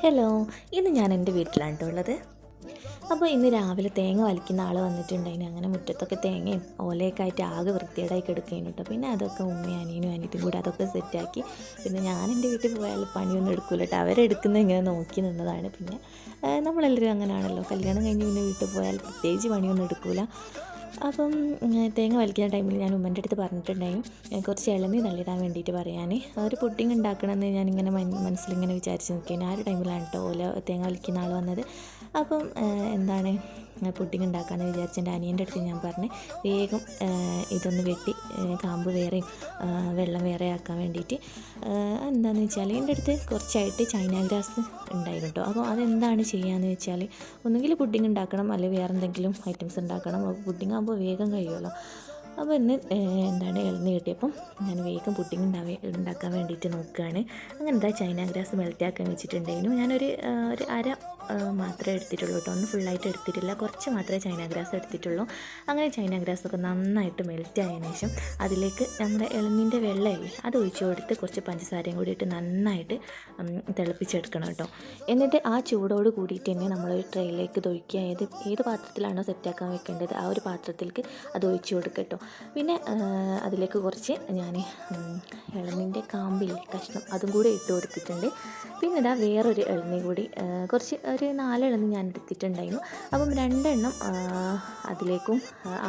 Hello, ഇന്ന് ഞാൻ എൻ്റെ വീട്ടിലാണ് ട്ടോ ഉള്ളത്. അപ്പോൾ ഇന്ന് രാവിലെ തേങ്ങ വലിക്കുന്ന ആൾ വന്നിട്ടുണ്ടായിന്. അങ്ങനെ മുറ്റത്തൊക്കെ തേങ്ങയും ഓലയൊക്കെ ആയിട്ട് ആകെ വൃത്തികേടായി കിടക്കുകയാണ് കേട്ടോ. പിന്നെ അതൊക്കെ ഉമ്മയും അനിയനും അനിയത്തിയും കൂടി അതൊക്കെ സെറ്റാക്കി. പിന്നെ ഞാൻ എൻ്റെ വീട്ടിൽ പോയാൽ പണിയൊന്നും എടുക്കില്ല കേട്ടോ. അവരെടുക്കുന്നത് ഇങ്ങനെ നോക്കി നിന്നതാണ്. പിന്നെ നമ്മളെല്ലാവരും അങ്ങനെയാണല്ലോ, കല്യാണം കഴിഞ്ഞ് പിന്നെ വീട്ടിൽ പോയാൽ പ്രത്യേകിച്ച് പണിയൊന്നും എടുക്കില്ല. അപ്പം തേങ്ങ വലിക്കുന്ന ടൈമിൽ ഞാൻ ഉമ്മൻ്റെ അടുത്ത് പറഞ്ഞിട്ടുണ്ടായും കുറച്ച് ഇളനീ തള്ളിയിടാൻ വേണ്ടിയിട്ട് പറയാൻ. ഒരു പുഡിങ് ഉണ്ടാക്കണമെന്ന് ഞാനിങ്ങനെ മനസ്സിലിങ്ങനെ വിചാരിച്ച് നിൽക്കുകയാണ്. ആ ഒരു ടൈമിലാണ് കേട്ടോ തേങ്ങ വലിക്കുന്ന ആൾ വന്നത്. അപ്പം എന്താണ് പുഡിങ് ഉണ്ടാക്കാമെന്ന് വിചാരിച്ച് എൻ്റെ അനിയൻ്റെ അടുത്ത് ഞാൻ പറഞ്ഞ് വേഗം ഇതൊന്ന് വെട്ടി കാമ്പ് വേറെയും വെള്ളം വേറെ ആക്കാൻ വേണ്ടിയിട്ട്. എന്താണെന്ന് വെച്ചാൽ എൻ്റെ അടുത്ത് കുറച്ചായിട്ട് ചൈന ഗ്രാസ് ഉണ്ടായിരുന്നു കേട്ടോ. അപ്പോൾ അതെന്താണ് ചെയ്യുകയെന്ന് വെച്ചാൽ ഒന്നുകിൽ പുഡിങ് ഉണ്ടാക്കണം, അല്ലെങ്കിൽ വേറെ എന്തെങ്കിലും ഐറ്റംസ് ഉണ്ടാക്കണം. അപ്പോൾ പുഡിങ് ആകുമ്പോൾ വേഗം കഴിയുമല്ലോ. അപ്പോൾ ഇന്ന് എന്താണ് ഇളനീ കിട്ടിയപ്പം ഞാൻ വേഗം പുഡിങ് ഉണ്ടാക്കാൻ വേണ്ടിയിട്ട് നോക്കുകയാണ്. അങ്ങനെ എന്താ ചൈന ഗ്രാസ് മെൽറ്റാക്കാൻ വെച്ചിട്ടുണ്ടായിരുന്നു. ഒരു അര മാത്രമേ എടുത്തിട്ടുള്ളൂ കേട്ടോ, ഒന്ന് ഫുള്ളായിട്ട് എടുത്തിട്ടില്ല, കുറച്ച് മാത്രമേ ചൈന ഗ്രാസ് എടുത്തിട്ടുള്ളൂ. അങ്ങനെ ചൈന ഗ്രാസൊക്കെ നന്നായിട്ട് മെൽറ്റ് ആയതിനു ശേഷം അതിലേക്ക് നമ്മുടെ ഇളനീൻ്റെ വെള്ളമില്ലേ അത് ഒഴിച്ചു കൊടുത്ത് കുറച്ച് പഞ്ചസാരയും കൂടി ഇട്ട് നന്നായിട്ട് തിളപ്പിച്ചെടുക്കണം കേട്ടോ. എന്നിട്ട് ആ ചൂടോട് കൂടിയിട്ട് തന്നെ നമ്മളൊരു ട്രെയിലേക്ക് ഇത് ഒഴിക്കുക. ഏത് പാത്രത്തിലാണോ സെറ്റാക്കാൻ വെക്കേണ്ടത് ആ ഒരു പാത്രത്തിലേക്ക് അത് ഒഴിച്ചു കൊടുക്കുക കേട്ടോ. പിന്നെ അതിലേക്ക് കുറച്ച് ഞാൻ ഇളനീൻ്റെ കാമ്പില്ലേ കഷ്ണം അതും കൂടി ഇട്ട് കൊടുത്തിട്ടുണ്ട്. പിന്നെ ഇതാ വേറൊരു ഇളനീ കൂടി കുറച്ച് ഒരു 4 ഇളനീ ഞാൻ എടുത്തിട്ടുണ്ടായിരുന്നു. അപ്പം 2 എണ്ണം അതിലേക്കും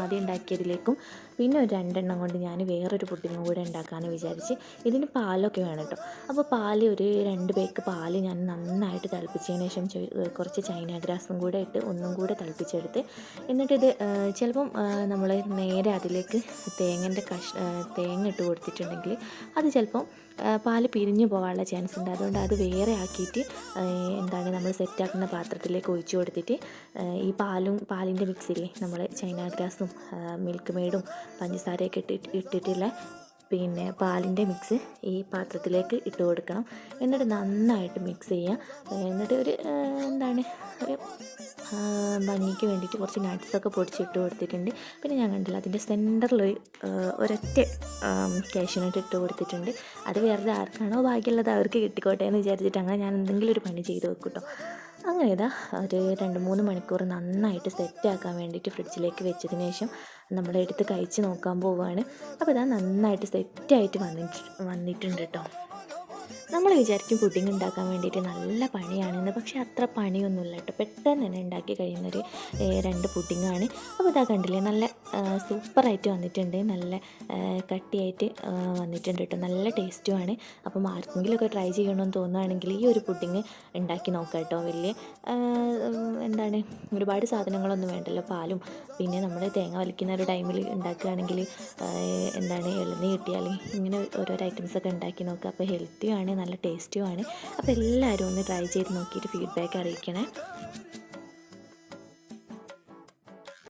ആദ്യം ഉണ്ടാക്കിയതിലേക്കും പിന്നെ ഒരു 2 എണ്ണം കൊണ്ട് ഞാൻ വേറൊരു പുഡിങ്ങും കൂടെ ഉണ്ടാക്കാമെന്ന് വിചാരിച്ച്. ഇതിന് പാലൊക്കെ വേണം കേട്ടോ. അപ്പോൾ പാൽ ഒരു 2 പേക്ക് പാൽ ഞാൻ നന്നായിട്ട് തിളപ്പിച്ചതിന് ശേഷം കുറച്ച് ചൈന ഗ്രാസും കൂടെ ഇട്ട് ഒന്നും കൂടെ തിളപ്പിച്ചെടുത്ത് എന്നിട്ടിത് ചിലപ്പം നമ്മൾ നേരെ അതിലേക്ക് തേങ്ങ ഇട്ട് കൊടുത്തിട്ടുണ്ടെങ്കിൽ അത് ചിലപ്പം പാല് പിരിഞ്ഞു പോകാനുള്ള ചാൻസ് ഉണ്ട്. അതുകൊണ്ട് അത് വേറെ ആക്കിയിട്ട് എന്താണ് നമ്മൾ സെറ്റാക്കുന്ന പാത്രത്തിലേക്ക് ഒഴിച്ചു കൊടുത്തിട്ട് ഈ പാലിൻ്റെ മിക്സില്ലേ നമ്മൾ ചൈന ഗ്രാസും മിൽക്ക് മെയ്ഡും പഞ്ചസാരയൊക്കെ ഇട്ടിട്ടുള്ള പിന്നെ പാലിൻ്റെ മിക്സ് ഈ പാത്രത്തിലേക്ക് ഇട്ട് കൊടുക്കണം. എന്നിട്ട് നന്നായിട്ട് മിക്സ് ചെയ്യുക. എന്നിട്ട് എന്താണ് ഒരു ഭംഗിക്ക് വേണ്ടിയിട്ട് കുറച്ച് നട്ട്സൊക്കെ പൊടിച്ചിട്ട് കൊടുത്തിട്ടുണ്ട്. പിന്നെ ഞാൻ കണ്ടില്ല അതിൻ്റെ സെൻറ്ററിലൊരു ഒരൊറ്റ കാഷ്യൂനട്ട് ഇട്ട് കൊടുത്തിട്ടുണ്ട്. അത് വേറെ ആർക്കാണോ ബാക്കിയുള്ളത് അവർക്ക് കിട്ടിക്കോട്ടെ എന്ന് വിചാരിച്ചിട്ട് അങ്ങനെ ഞാൻ എന്തെങ്കിലും ഒരു പണി ചെയ്ത് വെക്കും കേട്ടോ. അങ്ങനെ ഇതാ ഒരു 2-3 മണിക്കൂർ നന്നായിട്ട് സെറ്റാക്കാൻ വേണ്ടിയിട്ട് ഫ്രിഡ്ജിലേക്ക് വെച്ചതിന് ശേഷം നമ്മളെടുത്ത് കഴിച്ച് നോക്കാൻ പോവുകയാണ്. അപ്പോൾ ഇതാ നന്നായിട്ട് സെറ്റായിട്ട് വന്നിട്ടുണ്ട് കേട്ടോ. നമ്മൾ വിചാരിക്കും പുഡിങ് ഉണ്ടാക്കാൻ വേണ്ടിയിട്ട് നല്ല പണിയാണെന്ന്, പക്ഷേ അത്ര പണിയൊന്നുമില്ല കേട്ടോ. പെട്ടെന്ന് തന്നെ ഉണ്ടാക്കി കഴിയുന്നൊരു 2 പുഡിങ്ങാണ്. അപ്പോൾ ഇതാ കണ്ടില്ലേ, നല്ല സൂപ്പറായിട്ട് വന്നിട്ടുണ്ട്, നല്ല കട്ടിയായിട്ട് വന്നിട്ടുണ്ട് കേട്ടോ. നല്ല ടേസ്റ്റുമാണ്. അപ്പം ആർക്കെങ്കിലുമൊക്കെ ട്രൈ ചെയ്യണമെന്ന് തോന്നുകയാണെങ്കിൽ ഈ ഒരു പുഡിങ് ഉണ്ടാക്കി നോക്കാം കേട്ടോ. വലിയ എന്താണ് ഒരുപാട് സാധനങ്ങളൊന്നും വേണ്ടല്ലോ, പാലും പിന്നെ നമ്മൾ തേങ്ങ വലിക്കുന്ന ഒരു ടൈമിൽ ഉണ്ടാക്കുകയാണെങ്കിൽ എന്താണ് ഇളനീ കിട്ടിയാൽ ഇങ്ങനെ ഓരോരോ ഐറ്റംസൊക്കെ ഉണ്ടാക്കി നോക്കുക. അപ്പോൾ ഹെൽത്തിയുമാണ്, നല്ല ടേസ്റ്റുമാണ്. അപ്പോൾ എല്ലാവരും ഒന്ന് ട്രൈ ചെയ്ത് നോക്കിയിട്ട് ഫീഡ്ബാക്ക് അറിയിക്കണേ.